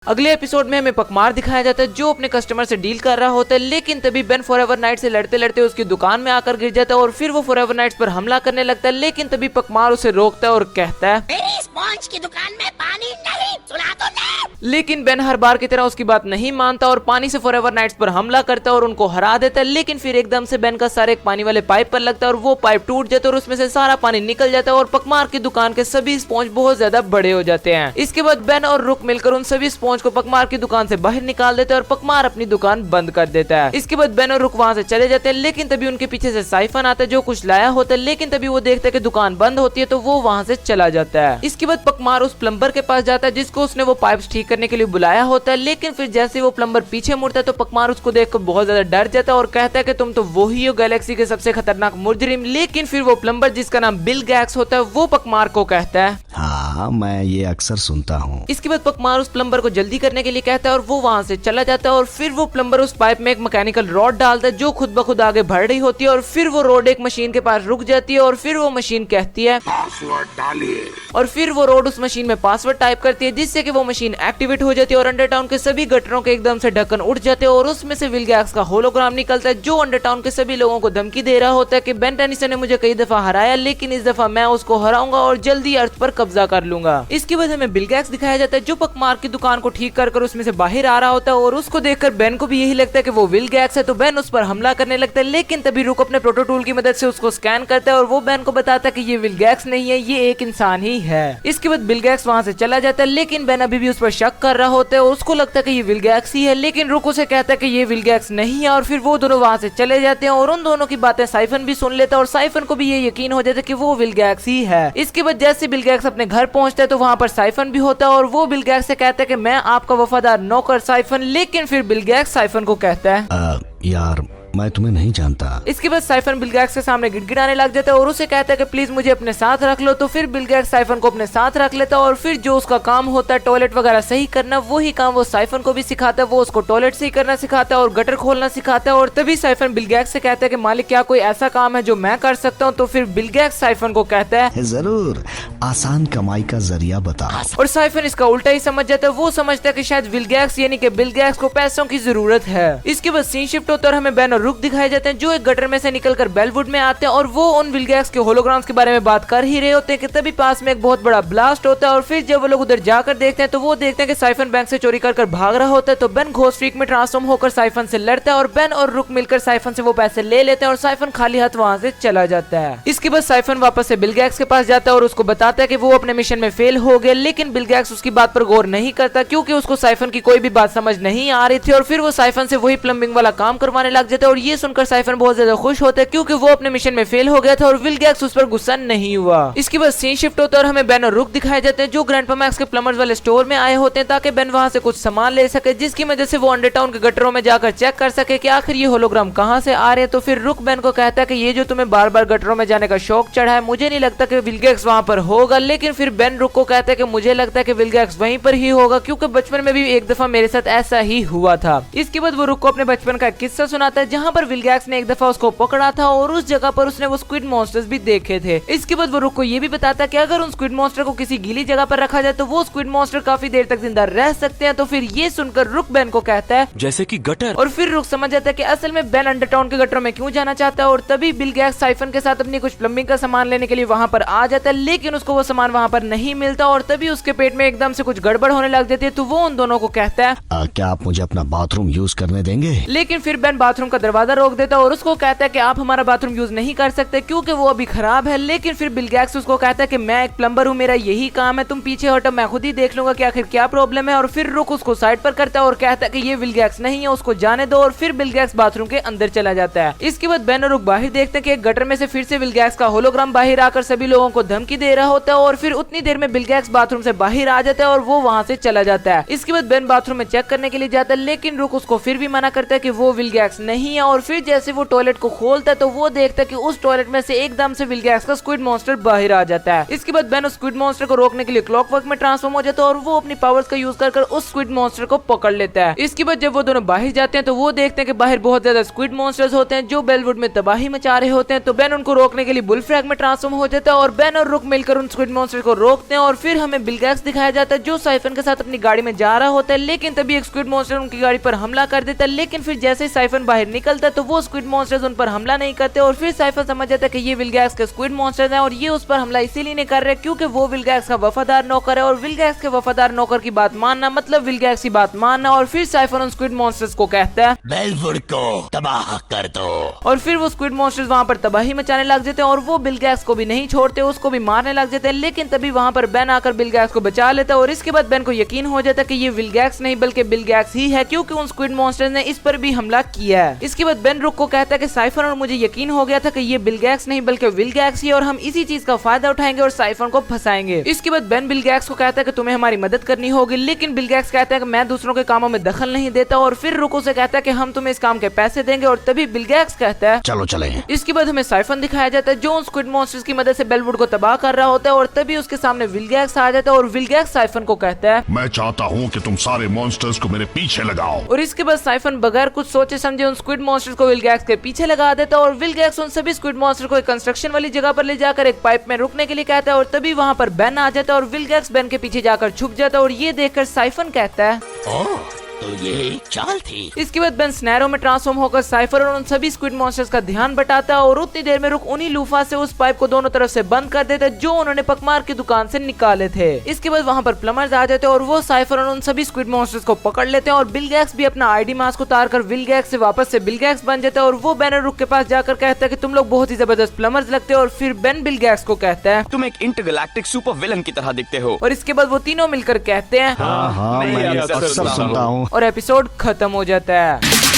अगले एपिसोड में हमें पकमार दिखाया जाता है जो अपने कस्टमर से डील कर रहा होता है, लेकिन तभी बेन फॉरएवर नाइट से लड़ते लड़ते उसकी दुकान में आकर गिर जाता है और फिर वो फॉरएवर नाइट्स पर हमला करने लगता है, लेकिन तभी पकमार उसे रोकता है और कहता है मेरी स्पॉन्ज की दुकान में पानी नहीं, सुना तो नहीं। लेकिन बेन हर बार की तरह उसकी बात नहीं मानता और पानी से फॉरएवर नाइट्स पर हमला करता है और उनको हरा देता है। लेकिन फिर एकदम से बेन का सर एक पानी वाले पाइप पर लगता है और वो पाइप टूट जाता है और उसमें से सारा पानी निकल जाता है और पकमार की दुकान के सभी स्पॉन्ज बहुत ज्यादा बड़े हो जाते हैं। इसके बाद बेन और रुक मिलकर उन सभी स्पॉन्ज को पकमार की दुकान से बाहर निकाल देते हैं और पकमार अपनी दुकान बंद कर देता है। इसके बाद बेन और रुक वहाँ से चले जाते हैं, लेकिन तभी उनके पीछे से साइफन आता है जो कुछ लाया होता है, लेकिन तभी वो देखता है कि दुकान बंद होती है तो वो वहाँ से चला जाता है। इसके बाद पकमार उस प्लम्बर के पास जाता है जिसको उसने वो पाइप्स ठीक करने के लिए बुलाया होता है, लेकिन फिर जैसे वो प्लम्बर पीछे मुड़ता है तो पकमार उसको देखकर बहुत ज्यादा डर जाता है और कहता है कि तुम तो वही हो गैलेक्सी के सबसे खतरनाक मुजरिम। लेकिन फिर वो प्लम्बर जिसका नाम बिल गैक्स होता है वो पकमार को कहता है हाँ, मैं ये अक्सर सुनता हूँ। इसके बाद पकमार उस प्लम्बर को जल्दी करने के लिए कहता है और वो वहाँ से चला जाता है और फिर वो प्लम्बर उस पाइप में एक मैकेनिकल रॉड डालता है जो खुद ब खुद आगे बढ़ रही होती है और फिर वो रॉड एक मशीन के पास रुक जाती है और फिर वो मशीन कहती है पासवर्ड डालिए और फिर वो रॉड उस मशीन में पासवर्ड टाइप करती है जिससे कि वो मशीन एक्टिवेट हो जाती है और अंडरटाउन के सभी गटरों के एकदम से ढक्कन उठ जाते हैं और उसमें से विल गैक्स का होलोग्राम निकलता है जो अंडरटाउन के सभी लोगों को धमकी दे रहा होता है कि बेन टेनिसन ने मुझे कई दफा हराया लेकिन इस दफा मैं उसको हराऊंगा और जल्दी अर्थ पर कब्जा कर लूंगा। इसके बाद हमें बिल गैक्स दिखाया जाता है जो पकमार की दुकान को ठीक कर उसमें से बाहर आ रहा होता है और उसको देखकर बेन को भी यही लगता है कि वो विल गैक्स है तो बेन उस पर हमला करने लगता है, लेकिन तभी रुक अपने प्रोटो टूल की मदद से उसको स्कैन करता है और वो बेन को बताता है कि ये विल गैक्स नहीं है, ये एक इंसान ही है। इसके बाद बिल गैक्स वहाँ से चला जाता है, लेकिन बेन अभी भी उस पर शक कर रहा होता है और उसको लगता है कि ये विल गैक्स ही है, लेकिन रुक उसे कहता है कि ये विल गैक्स नहीं है और फिर वो दोनों वहाँ से चले जाते हैं और उन दोनों की बातें साइफन भी सुन लेता है और साइफन को भी ये यकीन हो जाता है कि वो विल गैक्स ही है। इसके बाद जैसे बिल गैक्स अपने घर पहुंचता है तो वहाँ पर साइफन भी होता है और वो बिल गैक्स से कहता है कि मैं आपका वफादार नौकर साइफन, लेकिन फिर बिल गैक्स साइफन को कहता है यार मैं तुम्हें नहीं जानता। इसके बाद साइफन बिल गैक्स के सामने गिड़गिड़ाने लग जाता है और उसे कहता है कि प्लीज मुझे अपने साथ रख लो। तो फिर बिल गैक्स साइफन को अपने साथ रख लेता है और फिर जो उसका काम होता है टॉयलेट वगैरह सही करना वही काम वो साइफन को भी सिखाता है। वो उसको टॉयलेट सही करना सिखाता है और गटर खोलना सिखाता है और तभी साइफन बिल गैक्स से कहता है कि मालिक क्या कोई ऐसा काम है जो मैं कर सकता हूँ। तो फिर बिल गैक्स साइफन को कहता है जरूर, आसान कमाई का जरिया बता। और साइफन इसका उल्टा ही समझ जाता है। वो समझता है कि शायद विल गैक्स यानी कि बिल गैक्स को पैसों की जरूरत है। इसके बाद सीन शिफ्ट होता है और हमें बेन और रुक दिखाए जाते हैं जो एक गटर में से निकलकर बेलवुड में आते हैं और वो उन विल गैक्स के होलोग्राम्स के बारे में बात कर ही रहे होते हैं कि तभी पास में एक बहुत बड़ा ब्लास्ट होता है और फिर जब वो लोग उधर जाकर देखते हैं तो वो देखते हैं कि साइफन बैंक से चोरी कर भाग रहा होता है। तो बेन घोस्ट फ्रीक में ट्रांसफॉर्म होकर साइफन से लड़ता है और बेन और रुक मिलकर साइफन से वो पैसे ले लेते हैं और साइफन खाली हाथ वहाँ से चला जाता है। इसके बाद साइफन वापस से बिल गैक्स के पास जाता है और उसको बताता है कि वो अपने मिशन में फेल हो गए, लेकिन बिल गैक्स उसकी बात पर गौर नहीं करता क्योंकि उसको साइफन की कोई भी बात समझ नहीं आ रही थी और फिर वो साइफन से वही प्लम्बिंग वाला काम करवाने लग जाता है और ये सुनकर साइफन बहुत ज्यादा खुश होता है क्योंकि वो अपने मिशन में फेल हो गया था और विल गैक्स उस पर गुस्सा नहीं हुआ। इसके बाद सीन शिफ्ट होता है और हमें बेन और रुक दिखाए जाते हैं जो ग्रैंडपा मैक्स के प्लम्बर्स वाले स्टोर में आए होते हैं ताकि बेन वहां से कुछ सामान ले सके जिसकी वजह से वो अंडरटाउन के गटरों में जाकर चेक कर सके कि आखिर ये होलोग्राम कहाँ से आ रहे हैं। तो फिर रुक बेन को कहता है कि ये जो तुम्हें बार बार गटरों में जाने का शौक चढ़ा है मुझे नहीं लगता कि विल गैक्स वहाँ पर होगा, लेकिन फिर बेन रुक को कहता है कि मुझे लगता है कि विल गैक्स वहीं पर ही होगा क्योंकि बचपन में भी एक दफा मेरे साथ ऐसा ही हुआ था। इसके बाद वो रुक को अपने बचपन का किस्सा सुनाता है जहाँ पर विल गैक्स ने एक दफा उसको पकड़ा था और उस जगह पर उसने वो स्क्विड मॉन्स्टर्स भी देखे थे। इसके बाद वो रुक को ये भी बताता है कि अगर उन स्क्विड मॉन्स्टर को किसी गीली जगह पर रखा जाए तो वो स्क्विड मॉन्स्टर काफी देर तक जिंदा रह सकते हैं। तो फिर ये सुनकर रुक बेन को कहता है जैसे कि गटर, और फिर रुक समझ जाता है कि असल में बेन अंडरटाउन के गटरों में क्यों जाना चाहता है और तभी बिल गैक्स साइफन के साथ अपनी कुछ प्लम्बिंग का सामान लेने के लिए वहाँ पर आ जाता है, लेकिन उसको वो सामान वहाँ पर नहीं मिलता और तभी उसके पेट में एकदम से कुछ गड़बड़ होने लग जाती है। तो वो उन दोनों को कहता है क्या आप मुझे अपना बाथरूम यूज करने देंगे? लेकिन फिर बेन बाथरूम का दरवाजा रोक देता है और उसको कहता है कि आप हमारा बाथरूम यूज नहीं कर सकते क्योंकि वो अभी खराब है। लेकिन फिर बिल गैक्स उसको कहता है कि मैं एक प्लम्बर हूँ, मेरा यही काम है, तुम पीछे हटो, मैं खुद ही देख लूंगा कि आखिर क्या प्रॉब्लम है। और फिर रुक उसको साइड पर करता है और कहता है कि ये विल गैक्स नहीं है, उसको जाने दो। और फिर बिल गैक्स बाथरूम के अंदर चला जाता है। इसके बाद बेन और रुक बाहर देखते हैं कि एक गटर में से फिर से विल गैक्स का होलोग्राम बाहर आकर सभी लोगों को धमकी दे रहा होता है और फिर उतनी देर में बिल गैक्स बाथरूम से बाहर आ जाता है और वो वहाँ से चला जाता है। इसके बाद बेन बाथरूम में चेक करने के लिए जाता है, लेकिन रुक उसको फिर भी मना करता है कि वो विल गैक्स नहीं है है और फिर जैसे वो टॉयलेट को खोलता है तो वो देखता है कि उस टॉयलेट में से एकदम से विलगैक्स का स्क्विड मॉन्स्टर बाहर आ जाता है। इसके बाद बेन उस स्क्विड मॉन्स्टर को रोकने के लिए क्लॉकवर्क में ट्रांसफॉर्म हो जाता है और वो अपनी पावर्स का यूज कर उस स्क्विड मॉन्स्टर को पकड़ लेता है। इसके बाद जब वो दोनों बाहर जाते हैं तो वो देखते हैं कि बाहर बहुत ज्यादा स्क्विड मॉन्स्टर्स होते हैं जो बेलवुड में तबाही मचा रहे होते हैं। तो बेन उनको रोकने के लिए बुलफ्रैग में ट्रांसफॉर्म हो जाता है और बेन और रुक मिलकर उन स्क्विड मॉन्स्टर को रोकते हैं और फिर हमें बिलगैक्स दिखाया जाता है जो साइफन के साथ अपनी गाड़ी में जा रहा होता है। लेकिन तभी एक स्क्विड मॉन्स्टर उनकी गाड़ी पर हमला कर देता है। लेकिन फिर जैसे ही साइफन बाहर निकलता है तो वो स्क्विड मॉन्स्टर्स उन पर हमला नहीं करते और फिर साइफन समझ जाता है कि ये विलगैक्स के स्क्विड मॉन्स्टर्स हैं और ये उस पर हमला इसीलिए नहीं कर रहे क्योंकि वो विलगैक्स का वफादार नौकर है और विलगैक्स के वफादार नौकर की बात मानना मतलब विलगैक्स की बात मानना। और फिर साइफन उन स्क्विड मॉन्स्टर्स को कहता है बेलवुड को तबाह कर दो। और फिर वो स्क्विड मॉन्स्टर्स वहाँ पर तबाही मचाने लग जाते हैं और वो बिलगैक्स को भी नहीं छोड़ते, उसको भी मारने लग जाते हैं। लेकिन तभी वहाँ पर बेन आकर बिलगैक्स को बचा लेता है और इसके बाद बेन को यकीन हो जाता है कि ये विलगैक्स नहीं बल्कि बिलगैक्स ही है क्योंकि उन स्क्विड मॉन्स्टर्स ने इस पर भी हमला किया है। इसके बाद बेन रुक को कहता है कि साइफन और मुझे यकीन हो गया था कि ये बिलगैक्स नहीं बल्कि विलगैक्स ही और हम इसी चीज का फायदा उठाएंगे और साइफन को फंसाएंगे। इसके बाद बेन बिलगैक्स को कहता है कि तुम्हें हमारी मदद करनी होगी लेकिन बिलगैक्स कहता है कि मैं दूसरों के कामों में दखल नहीं देता और फिर रुको से कहता है कि हम तुम्हें इस काम के पैसे देंगे और तभी बिलगैक्स कहता है चलो चले। इसके बाद हमें साइफन दिखाया जाता है जो उन स्क्विड मॉन्स्टर्स की मदद से बेलवुड को तबाह कर रहा होता है और तभी उसके सामने विलगैक्स आ जाता है और विलगैक्स साइफन को कहता है मैं चाहता हूँ कि तुम सारे मॉन्स्टर्स को मेरे पीछे लगाओ। और इसके बाद साइफन बगैर कुछ सोचे समझे उन स्क्विड मॉन्स्टर्स को विलगैक्स के पीछे लगा देता है और विलगैक्स उन सभी स्क्विड मॉन्स्टर को एक कंस्ट्रक्शन वाली जगह पर ले जाकर एक पाइप में रुकने के लिए कहता है और तभी वहाँ पर बेन आ जाता है और विलगैक्स बेन के पीछे जाकर छुप जाता है और ये देखकर साइफन कहता है ओह, तो ये चाल थी। इसके बाद बेन स्नैरो में ट्रांसफॉर्म होकर साइफर और उन सभी स्क्विड मॉन्स्टर्स का ध्यान बटाता है और उतनी देर में रुक उन्हीं लूफा से उस पाइप को दोनों तरफ से बंद कर देता है जो उन्होंने पकमार की दुकान से निकाले थे। इसके बाद वहाँ पर प्लमर्स आ जाते हैं और वो साइफर और उन सभी स्क्विड मॉन्स्टर्स को पकड़ लेते हैं और बिलगैक्स भी अपना आईडी मास्क उतार कर विलगैक्स से वापस से बिलगैक्स बन जाता है और वो बेन और रुक के पास जाकर कहता है कि तुम लोग बहुत ही जबरदस्त प्लमर्स लगते हो और फिर बेन बिलगैक्स को कहता है तुम एक इंटरगैलेक्टिक सुपर विलन की तरह दिखते हो। और इसके बाद वो तीनों मिलकर कहते हैं हाँ मैं मैं अक्सर अक्सर सुनता हूँ। और एपिसोड खत्म हो जाता है।